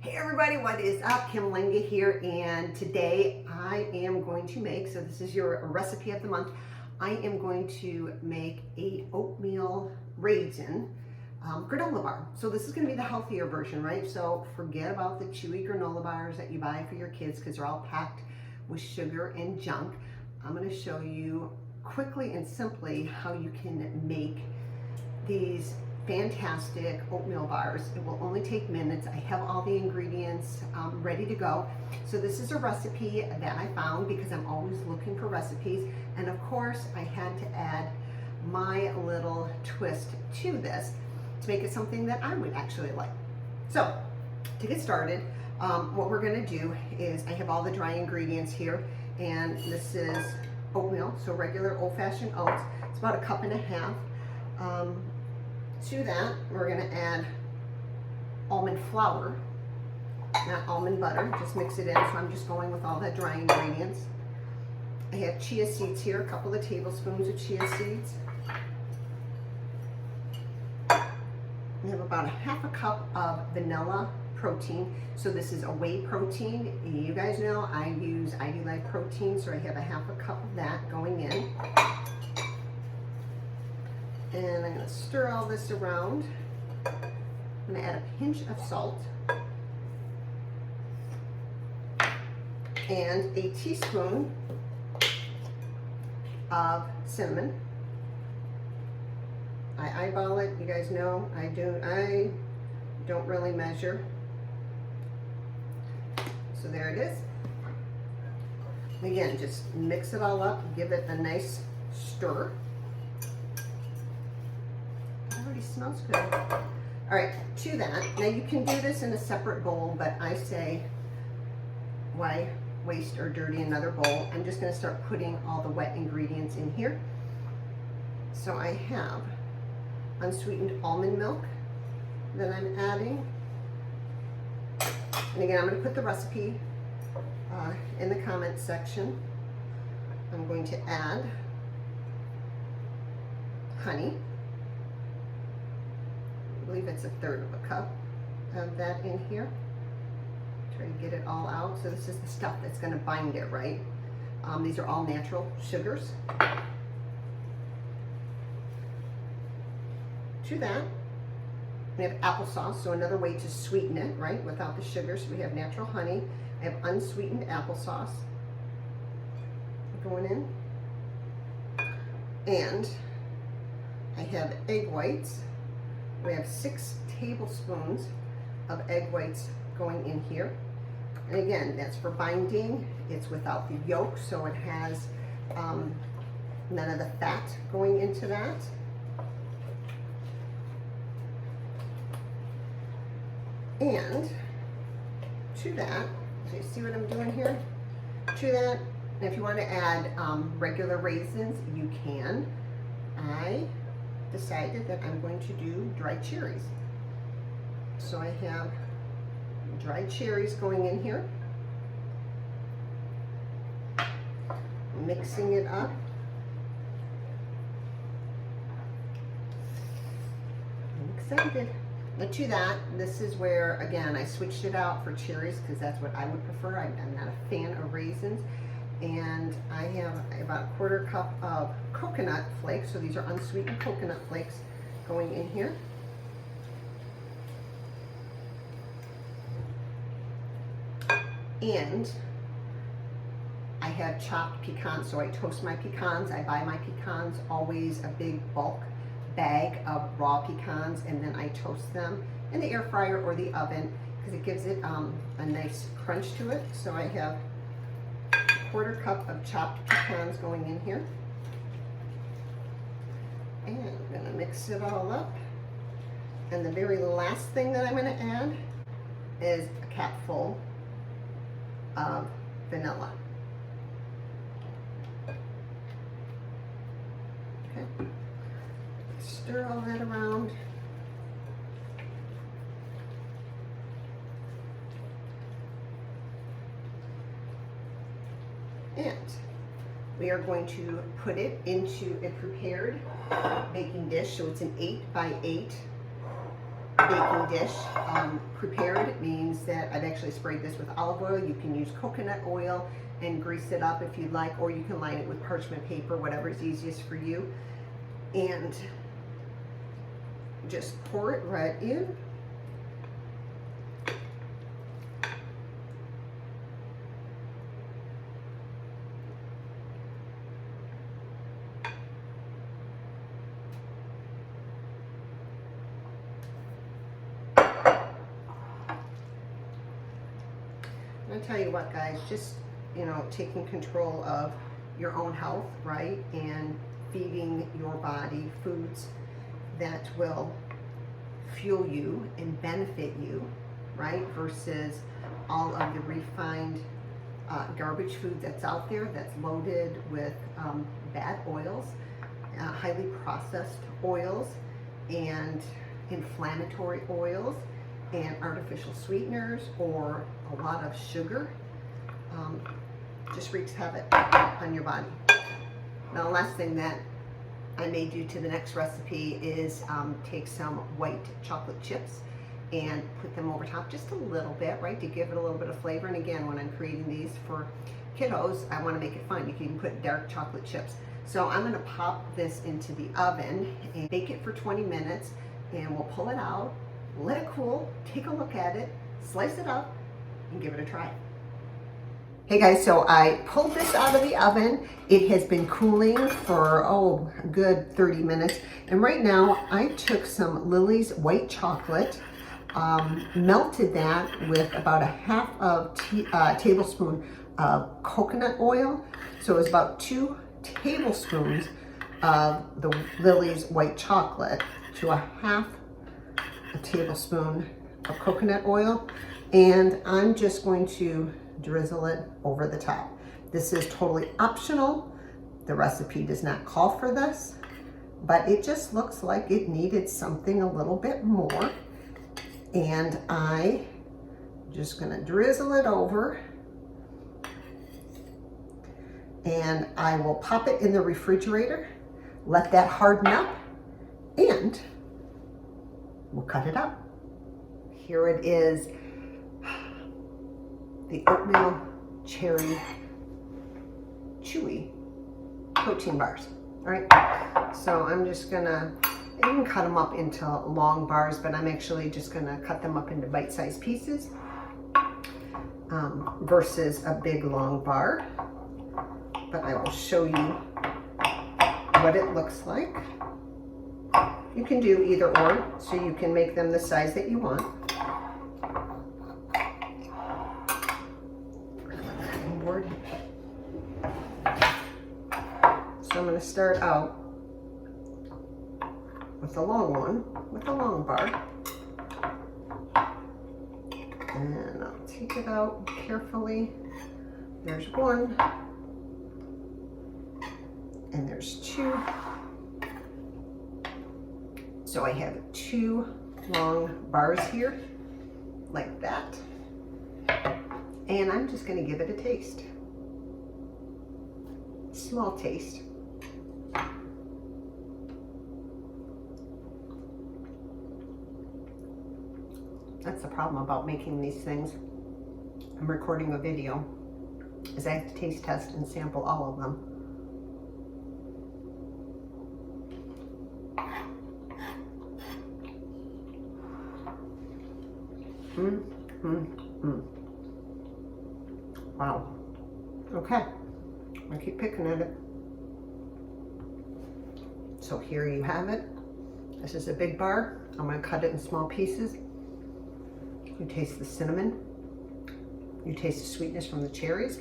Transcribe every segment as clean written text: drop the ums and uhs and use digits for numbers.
Hey everybody, what is up? Kim Lenga here, and today I am going to make, so this is your recipe of the month, I am going to make a oatmeal raisin granola bar. So this is going to be the healthier version, right? So forget about the chewy granola bars that you buy for your kids because they're all packed with sugar and junk. I'm going to show you quickly and simply how you can make these fantastic oatmeal bars. It will only take minutes. I have all the ingredients ready to go. So this is a recipe that I found because I'm always looking for recipes. And of course, I had to add my little twist to this to make it something that I would actually like. So to get started, what we're gonna do is I have all the dry ingredients here, and this is oatmeal, so regular old-fashioned oats. It's about 1.5 cups. To that, we're going to add almond flour, not almond butter, just mix it in. So I'm just going with all the dry ingredients. I have chia seeds here, a couple of tablespoons of chia seeds. I have about 1/2 cup of vanilla protein. So this is a whey protein. You guys know I use ID Life protein, so I have 1/2 cup of that going in. And I'm going to stir all this around. I'm going to add a pinch of salt and a teaspoon of cinnamon. I eyeball it. You guys know I don't really measure. So there it is. Again, just mix it all up, give it a nice stir. Already smells good. All right, to that, now you can do this in a separate bowl, but I say, why waste or dirty another bowl? I'm just gonna start putting all the wet ingredients in here. So I have unsweetened almond milk that I'm adding. And again, I'm gonna put the recipe in the comments section. I'm going to add honey. I believe it's 1/3 cup of that in here. Try to get it all out. So this is the stuff that's going to bind it, right? These are all natural sugars. To that, we have applesauce, so another way to sweeten it, right, without the sugar. So we have natural honey. I have unsweetened applesauce going in. And I have egg whites. We have 6 tablespoons of egg whites going in here. And again, that's for binding. It's without the yolk, so it has none of the fat going into that. And to that, so you see what I'm doing here? To that, if you want to add regular raisins, you can. I decided that I'm going to do dried cherries. So I have dried cherries going in here. Mixing it up. I'm excited. But to that, this is where, again, I switched it out for cherries because that's what I would prefer. I'm not a fan of raisins. And I have about 1/4 cup of coconut flakes. So these are unsweetened coconut flakes going in here. And I have chopped pecans. So I toast my pecans. I buy my pecans, always a big bulk bag of raw pecans, and then I toast them in the air fryer or the oven because it gives it a nice crunch to it. So I have 1/4 cup of chopped pecans going in here. And I'm going to mix it all up. And the very last thing that I'm going to add is a capful of vanilla. Okay. Stir all that around. And we are going to put it into a prepared baking dish. So it's an 8 by 8 baking dish. Prepared means that I've actually sprayed this with olive oil. You can use coconut oil and grease it up if you'd like, or you can line it with parchment paper, whatever is easiest for you. And just pour it right in. I tell you what, guys, just, you know, taking control of your own health, right? And feeding your body foods that will fuel you and benefit you, right? Versus all of the refined garbage food that's out there that's loaded with bad oils, highly processed oils, and inflammatory oils, and artificial sweeteners, or a lot of sugar. Just wreaks havoc on your body. Now, the last thing that I may do to the next recipe is take some white chocolate chips and put them over top just a little bit, right, to give it a little bit of flavor. And again, when I'm creating these for kiddos, I want to make it fun. You can even put dark chocolate chips. So I'm going to pop this into the oven and bake it for 20 minutes, and we'll pull it out, let it cool, take a look at it, slice it up, and give it a try. Hey guys, so I pulled this out of the oven. It has been cooling for, a good 30 minutes. And right now I took some Lily's white chocolate, melted that with about a half of tablespoon of coconut oil. So it was about 2 tablespoons of the Lily's white chocolate to a half a tablespoon of coconut oil. And I'm just going to drizzle it over the top. This is totally optional. The recipe does not call for this, but it just looks like it needed something a little bit more. And I'm just gonna drizzle it over, and I will pop it in the refrigerator, let that harden up, and we'll cut it up. Here it is, the oatmeal cherry chewy protein bars. All right, so I'm just gonna, you can cut them up into long bars, but I'm actually just gonna cut them up into bite-sized pieces versus a big long bar. But I will show you what it looks like. You can do either or, so you can make them the size that you want. So I'm going to start out with the long one, with the long bar. And I'll take it out carefully. There's one, and there's 2. So I have 2 long bars here, like that. And I'm just going to give it a taste. Small taste. That's the problem about making these things. I'm recording a video, is I have to taste test and sample all of them. Wow. Okay, I'm gonna keep picking at it. So here you have it. This is a big bar. I'm gonna cut it in small pieces. You taste the cinnamon. You taste the sweetness from the cherries.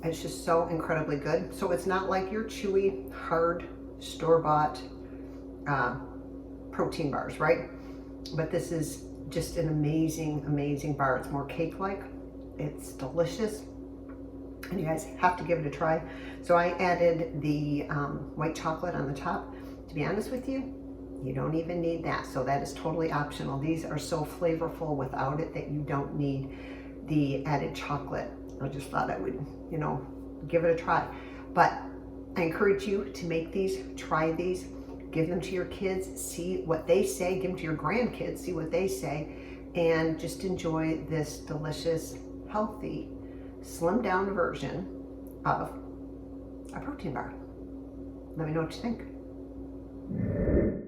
It's just so incredibly good. So it's not like your chewy, hard, store-bought protein bars, right? But this is just an amazing, amazing bar. It's more cake-like. It's delicious. And you guys have to give it a try. So I added the white chocolate on the top. To be honest with you, you don't even need that. So that is totally optional. These are so flavorful without it that you don't need the added chocolate. I just thought I would, you know, give it a try. But I encourage you to make these, try these, give them to your kids, see what they say, give them to your grandkids, see what they say, and just enjoy this delicious, healthy, slimmed down version of a protein bar. Let me know what you think.